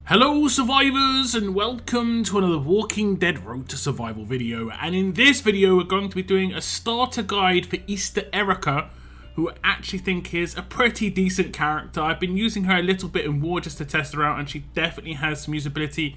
Hello survivors and welcome to another Walking Dead Road to Survival video, and in this video we're going to be doing a starter guide for Easter Erika, who I actually think is a pretty decent character. I've been using her a little bit in war just to test her out, and she definitely has some usability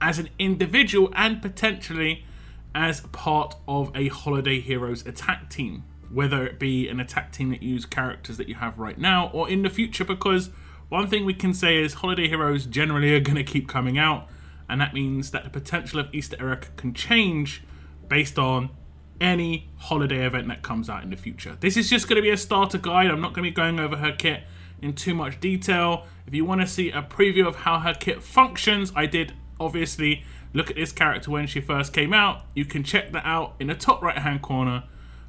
as an individual and potentially as part of a Holiday Heroes attack team, whether it be an attack team that use characters that you have right now or in the future, because one thing we can say is Holiday Heroes generally are going to keep coming out, and that means that the potential of Easter Erika can change based on any holiday event that comes out in the future. This is just going to be a starter guide. I'm not going to be going over her kit in too much detail. If you want to see a preview of how her kit functions, I did obviously look at this character when she first came out. You can check that out in the top right hand corner.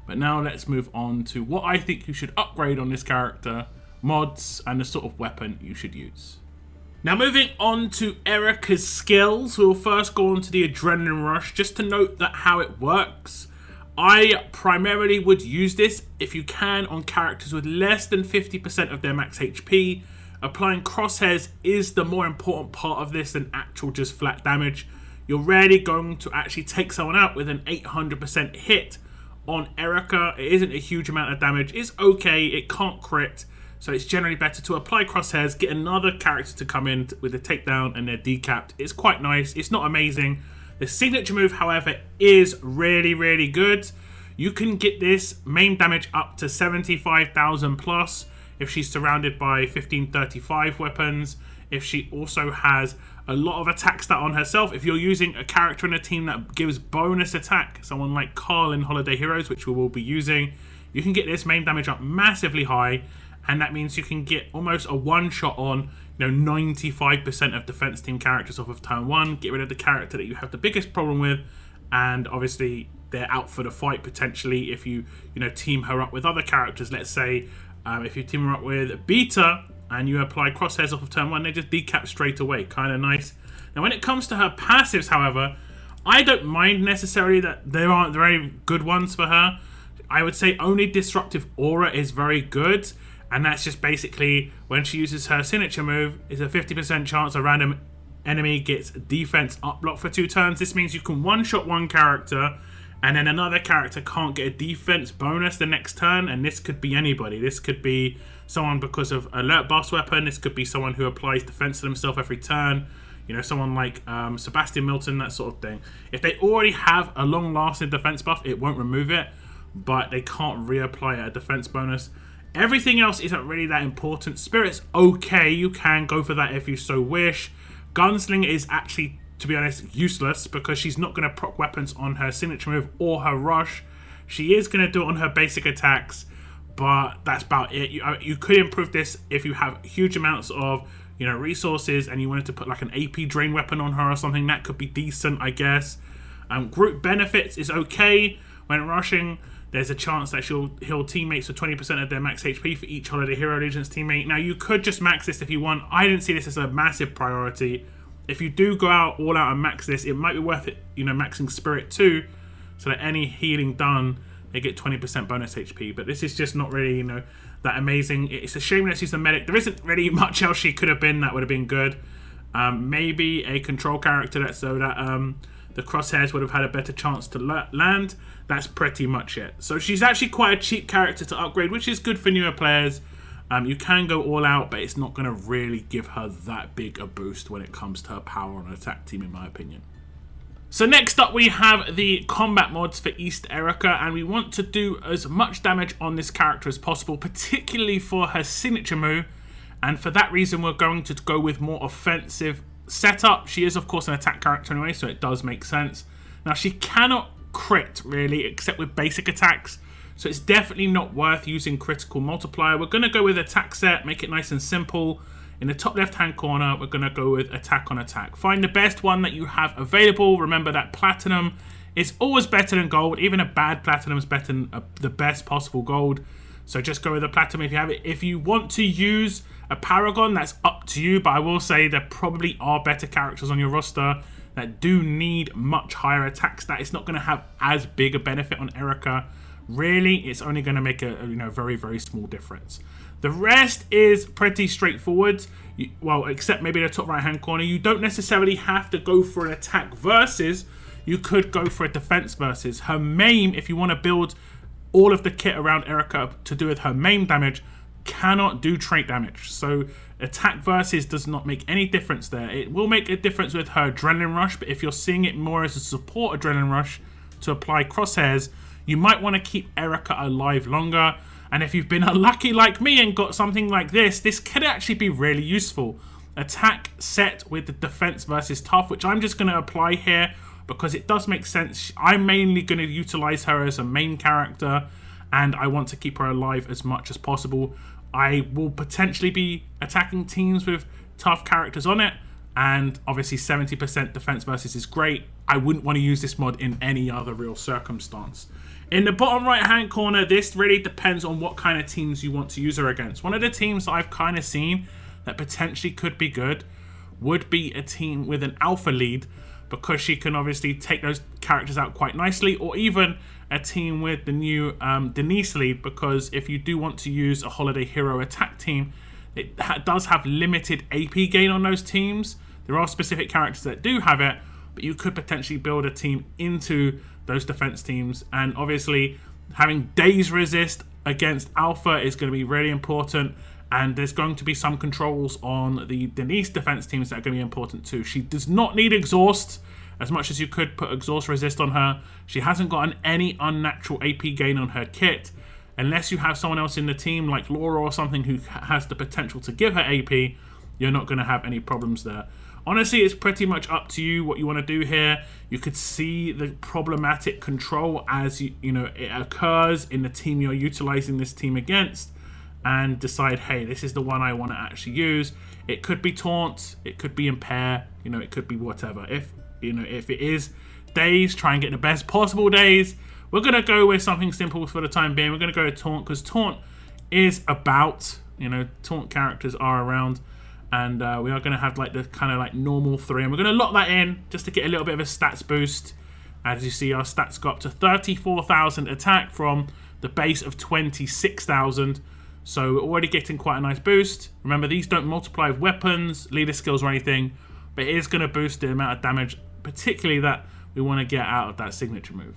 But now let's move on to what I think you should upgrade on this character, mods, and the sort of weapon you should use. Now moving on to Erika's skills, we'll first go on to the Adrenaline Rush. Just to note that how it works, I primarily would use this, if you can, on characters with less than 50% of their max HP. Applying crosshairs is the more important part of this than actual just flat damage. You're rarely going to actually take someone out with an 800% hit. On Erika, it isn't a huge amount of damage. It's okay, it can't crit. So it's generally better to apply crosshairs, get another character to come in with a takedown and they're decapped. It's quite nice. It's not amazing. The signature move, however, is really, really good. You can get this Maim damage up to 75,000 plus if she's surrounded by 1535 weapons. If she also has a lot of attack stat on herself. If you're using a character in a team that gives bonus attack, someone like Carl in Holiday Heroes, which we will be using, you can get this Maim damage up massively high. And that means you can get almost a one-shot on, 95% of defense team characters off of turn one. Get rid of the character that you have the biggest problem with, and obviously they're out for the fight potentially if you, team her up with other characters. Let's say if you team her up with Beta and you apply crosshairs off of turn one, they just decap straight away. Kind of nice. Now when it comes to her passives, however, I don't mind necessarily that there aren't very good ones for her. I would say only Disruptive Aura is very good. And that's just basically when she uses her signature move, it's a 50% chance a random enemy gets defense uplock for 2 turns. This means you can one-shot one character and then another character can't get a defense bonus the next turn. And this could be anybody. This could be someone because of alert boss weapon. This could be someone who applies defense to themselves every turn. Someone like Sebastian Milton, that sort of thing. If they already have a long-lasting defense buff, it won't remove it, but they can't reapply a defense bonus. Everything else isn't really that important. Spirit's okay, you can go for that if you so wish. Gunslinger is actually, to be honest, useless because she's not going to proc weapons on her signature move or her rush. She is going to do it on her basic attacks, but that's about it. You could improve this if you have huge amounts of resources and you wanted to put like an AP drain weapon on her or something. That could be decent, I guess. Group benefits is okay. When rushing, there's a chance that she'll heal teammates for 20% of their max HP for each Holiday Hero Allegiance teammate. Now, you could just max this if you want. I didn't see this as a massive priority. If you do go all out and max this, it might be worth it, maxing Spirit too, so that any healing done, they get 20% bonus HP. But this is just not really, that amazing. It's a shame that she's a medic. There isn't really much else she could have been that would have been good. Maybe a control character that the crosshairs would have had a better chance to land. That's pretty much it. So she's actually quite a cheap character to upgrade, which is good for newer players. You can go all out, but it's not going to really give her that big a boost when it comes to her power on an attack team, in my opinion. So next up we have the combat mods for Easter Erika, and we want to do as much damage on this character as possible, particularly for her signature move. And for that reason, we're going to go with more offensive setup. She is, of course, an attack character anyway, so it does make sense. Now, she cannot crit, really, except with basic attacks, so it's definitely not worth using critical multiplier. We're going to go with attack set, make it nice and simple. In the top left-hand corner, we're going to go with attack on attack. Find the best one that you have available. Remember that platinum is always better than gold. Even a bad platinum is better than the best possible gold. So just go with the platinum if you have it. If you want to use a paragon, that's up to you, but I will say there probably are better characters on your roster that do need much higher attack stat. It's not going to have as big a benefit on Erika. Really, it's only going to make a very, very small difference. The rest is pretty straightforward. Well, except maybe the top right hand corner. You don't necessarily have to go for an attack versus. You could go for a defense versus. Her Maim, if you want to build all of the kit around Erika to do with her Maim damage, cannot do trait damage. So attack versus does not make any difference there. It will make a difference with her adrenaline rush, but if you're seeing it more as a support adrenaline rush to apply crosshairs, you might want to keep Erika alive longer. And if you've been unlucky like me and got something like this could actually be really useful. Attack set with the defense versus tough, which I'm just going to apply here because it does make sense. I'm mainly going to utilize her as a main character, and I want to keep her alive as much as possible. I will potentially be attacking teams with tough characters on it, and obviously 70% defense versus is great. I wouldn't want to use this mod in any other real circumstance. In the bottom right hand corner, this really depends on what kind of teams you want to use her against. One of the teams that I've kind of seen that potentially could be good would be a team with an alpha lead, because she can obviously take those characters out quite nicely, or even a team with the new Denise lead, because if you do want to use a Holiday Hero attack team, it does have limited AP gain on those teams. There are specific characters that do have it, but you could potentially build a team into those defense teams. And obviously having Daze resist against Alpha is going to be really important, and there's going to be some controls on the Denise defense teams that are going to be important too. She does not need exhaust as much as you could put exhaust resist on her. She hasn't gotten any unnatural AP gain on her kit. Unless you have someone else in the team like Laura or something who has the potential to give her AP, you're not going to have any problems there. Honestly, it's pretty much up to you what you want to do here. You could see the problematic control as you know it occurs in the team you're utilizing this team against, and decide, hey, this is the one I want to actually use. It could be taunt, it could be impair, it could be whatever. If it is Daze, try and get the best possible Daze. We're going to go with something simple for the time being. We're going to go with taunt, because taunt is about, taunt characters are around. And we are going to have like the kind of like normal 3. And we're going to lock that in just to get a little bit of a stats boost. As you see, our stats go up to 34,000 attack from the base of 26,000. So we're already getting quite a nice boost. Remember, these don't multiply with weapons, leader skills or anything. But it is going to boost the amount of damage, particularly that we want to get out of that signature move.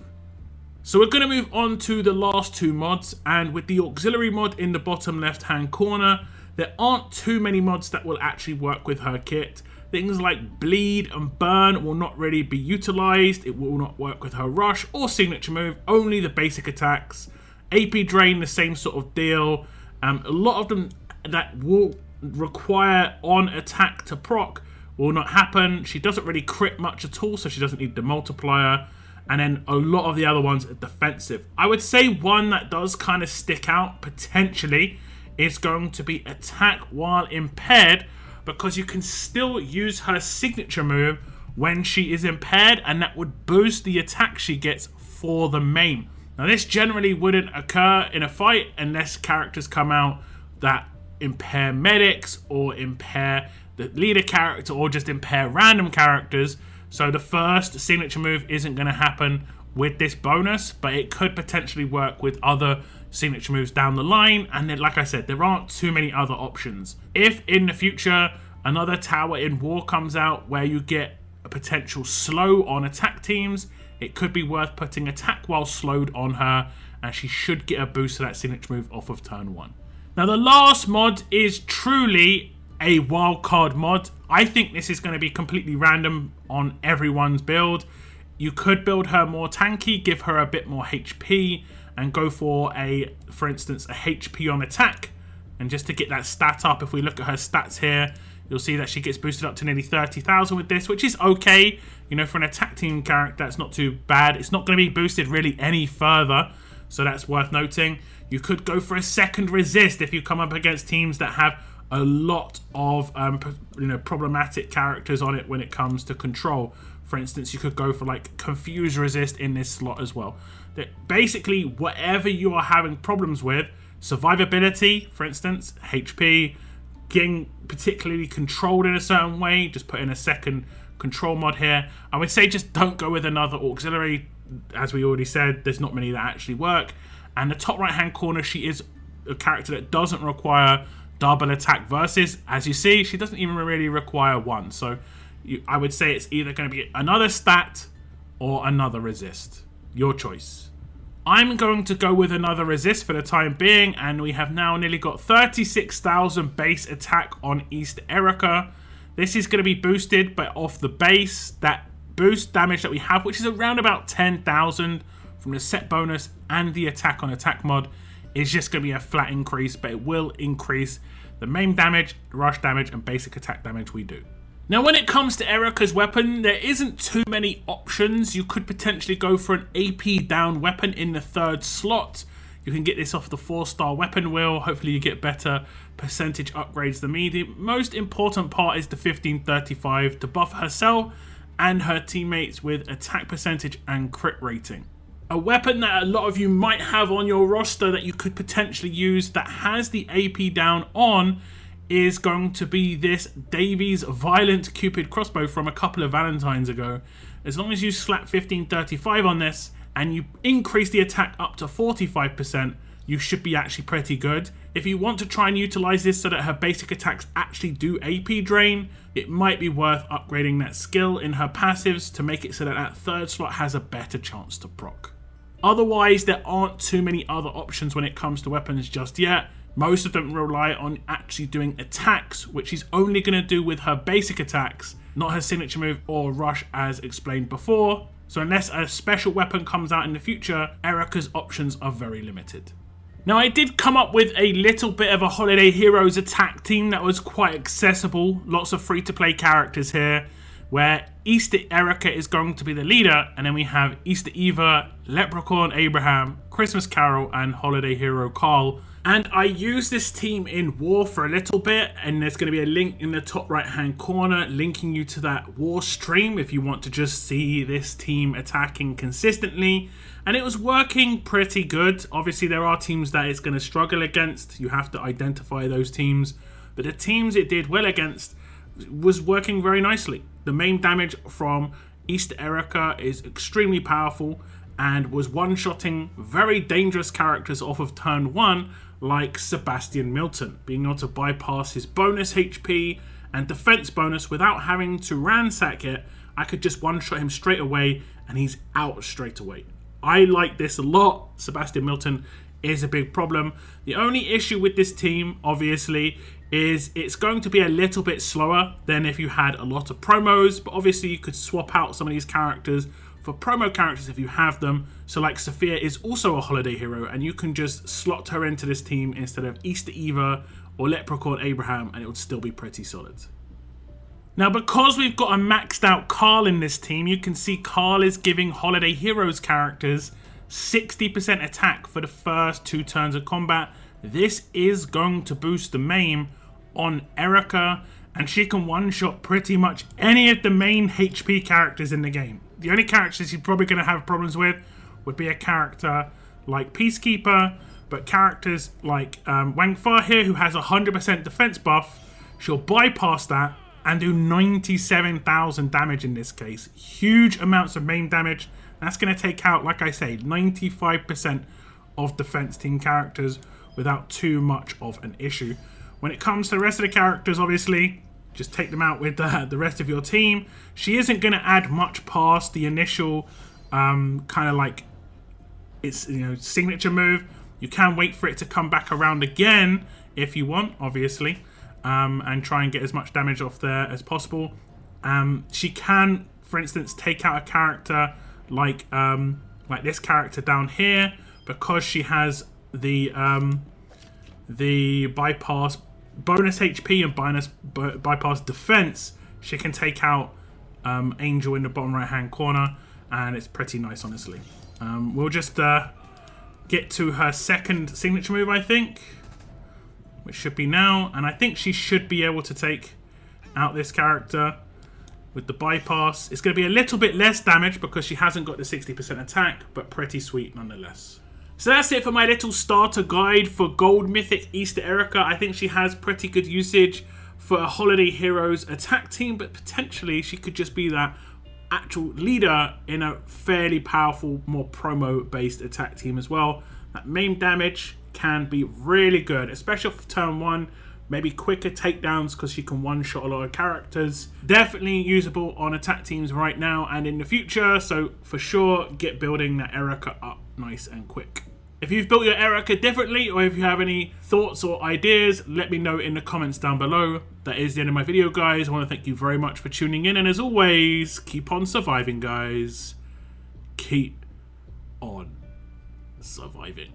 So we're going to move on to the last 2 mods. And with the auxiliary mod in the bottom left hand corner, there aren't too many mods that will actually work with her kit. Things like bleed and burn will not really be utilized. It will not work with her rush or signature move, only the basic attacks. AP drain, the same sort of deal. A lot of them that will require on attack to proc will not happen. She doesn't really crit much at all, so she doesn't need the multiplier. And then a lot of the other ones are defensive. I would say one that does kind of stick out potentially is going to be attack while impaired, because you can still use her signature move when she is impaired, and that would boost the attack she gets for the main. Now this generally wouldn't occur in a fight unless characters come out that impair medics or impair the leader character or just impair random characters. So the first signature move isn't going to happen with this bonus, but it could potentially work with other signature moves down the line. And then, like I said, there aren't too many other options. If in the future another tower in war comes out where you get a potential slow on attack teams, it could be worth putting attack while slowed on her, and she should get a boost to that signature move off of turn 1. Now the last mod is truly a wildcard mod. I think this is going to be completely random on everyone's build. You could build her more tanky, give her a bit more HP, and go for for instance, a HP on attack. And just to get that stat up, if we look at her stats here, you'll see that she gets boosted up to nearly 30,000 with this, which is okay. For an attack team character, that's not too bad. It's not going to be boosted really any further, so that's worth noting. You could go for a second resist if you come up against teams that have a lot of problematic characters on it when it comes to control. For instance, you could go for like confuse resist in this slot as well. Basically, whatever you are having problems with, survivability, for instance, HP, getting particularly controlled in a certain way, just put in a second control mod here. I would say just don't go with another auxiliary. As we already said, there's not many that actually work. And the top right hand corner, she is a character that doesn't require double attack versus, as you see, she doesn't even really require one. So I would say it's either going to be another stat or another resist. Your choice. I'm going to go with another resist for the time being, and we have now nearly got 36,000 base attack on Easter Erika. This is going to be boosted, but off the base, that boost damage that we have, which is around about 10,000 from the set bonus and the attack on attack mod, is just going to be a flat increase, but it will increase the main damage, rush damage, and basic attack damage we do. Now, when it comes to Erika's weapon, there isn't too many options. You could potentially go for an AP down weapon in the 3rd slot. You can get this off the 4-star weapon wheel. Hopefully you get better percentage upgrades than me. The most important part is the 1535 to buff herself and her teammates with attack percentage and crit rating. A weapon that a lot of you might have on your roster that you could potentially use that has the AP down on is going to be this Davies Violent Cupid crossbow from a couple of Valentines ago. As long as you slap 1535 on this and you increase the attack up to 45%, you should be actually pretty good. If you want to try and utilize this so that her basic attacks actually do AP drain, it might be worth upgrading that skill in her passives to make it so that that 3rd slot has a better chance to proc. Otherwise, there aren't too many other options when it comes to weapons just yet. Most of them rely on actually doing attacks, which she's only going to do with her basic attacks, not her signature move or rush as explained before. So unless a special weapon comes out in the future, Erika's options are very limited. Now, I did come up with a little bit of a Holiday Heroes attack team that was quite accessible. Lots of free-to-play characters here, where Easter Erika is going to be the leader, and then we have Easter Eva, Leprechaun Abraham, Christmas Carol, and Holiday Hero Carl. And I used this team in War for a little bit, and there's going to be a link in the top right hand corner linking you to that War stream if you want to just see this team attacking consistently. And it was working pretty good. Obviously there are teams that it's going to struggle against. You have to identify those teams. But the teams it did well against was working very nicely. The main damage from Easter Erika is extremely powerful and was one-shotting very dangerous characters off of turn 1, like Sebastian Milton, being able to bypass his bonus HP and defense bonus without having to ransack it. I could just one-shot him straight away and he's out straight away. I like this a lot. Sebastian Milton is a big problem. The only issue with this team, obviously, is it's going to be a little bit slower than if you had a lot of promos, but obviously you could swap out some of these characters for promo characters if you have them. So like Sophia is also a Holiday Hero, and you can just slot her into this team instead of Easter Eva or Leprechaun Abraham, and it would still be pretty solid. Now, because we've got a maxed out Carl in this team, you can see Carl is giving Holiday Heroes characters 60% attack for the first 2 turns of combat. This is going to boost the Maim on Erika, and she can one-shot pretty much any of the main HP characters in the game. The only characters you're probably going to have problems with would be a character like Peacekeeper, but characters like Wang Fa here, who has 100% defense buff, she'll bypass that and do 97,000 damage in this case. Huge amounts of main damage. That's going to take out, like I say, 95% of defense team characters without too much of an issue. When it comes to the rest of the characters, obviously, just take them out with the rest of your team. She isn't going to add much past the initial kind of like its signature move. You can wait for it to come back around again if you want, obviously, and try and get as much damage off there as possible. She can, for instance, take out a character like this character down here, because she has the bypass bonus HP and bypass defense. She can take out Angel in the bottom right hand corner, and it's pretty nice, honestly. We'll just get to her second signature move, I think, which should be now, and I think she should be able to take out this character with the bypass. It's going to be a little bit less damage because she hasn't got the 60% attack, but pretty sweet nonetheless. So that's it for my little starter guide for Gold Mythic Easter Erika. I think she has pretty good usage for a Holiday Heroes attack team, but potentially she could just be that actual leader in a fairly powerful, more promo-based attack team as well. That main damage can be really good, especially for turn 1. Maybe quicker takedowns because she can one-shot a lot of characters. Definitely usable on attack teams right now and in the future, so for sure get building that Erika up nice and quick. If you've built your Erika differently, or if you have any thoughts or ideas, let me know in the comments down below. That is the end of my video, guys. I want to thank you very much for tuning in, and as always, keep on surviving, guys. Keep on surviving.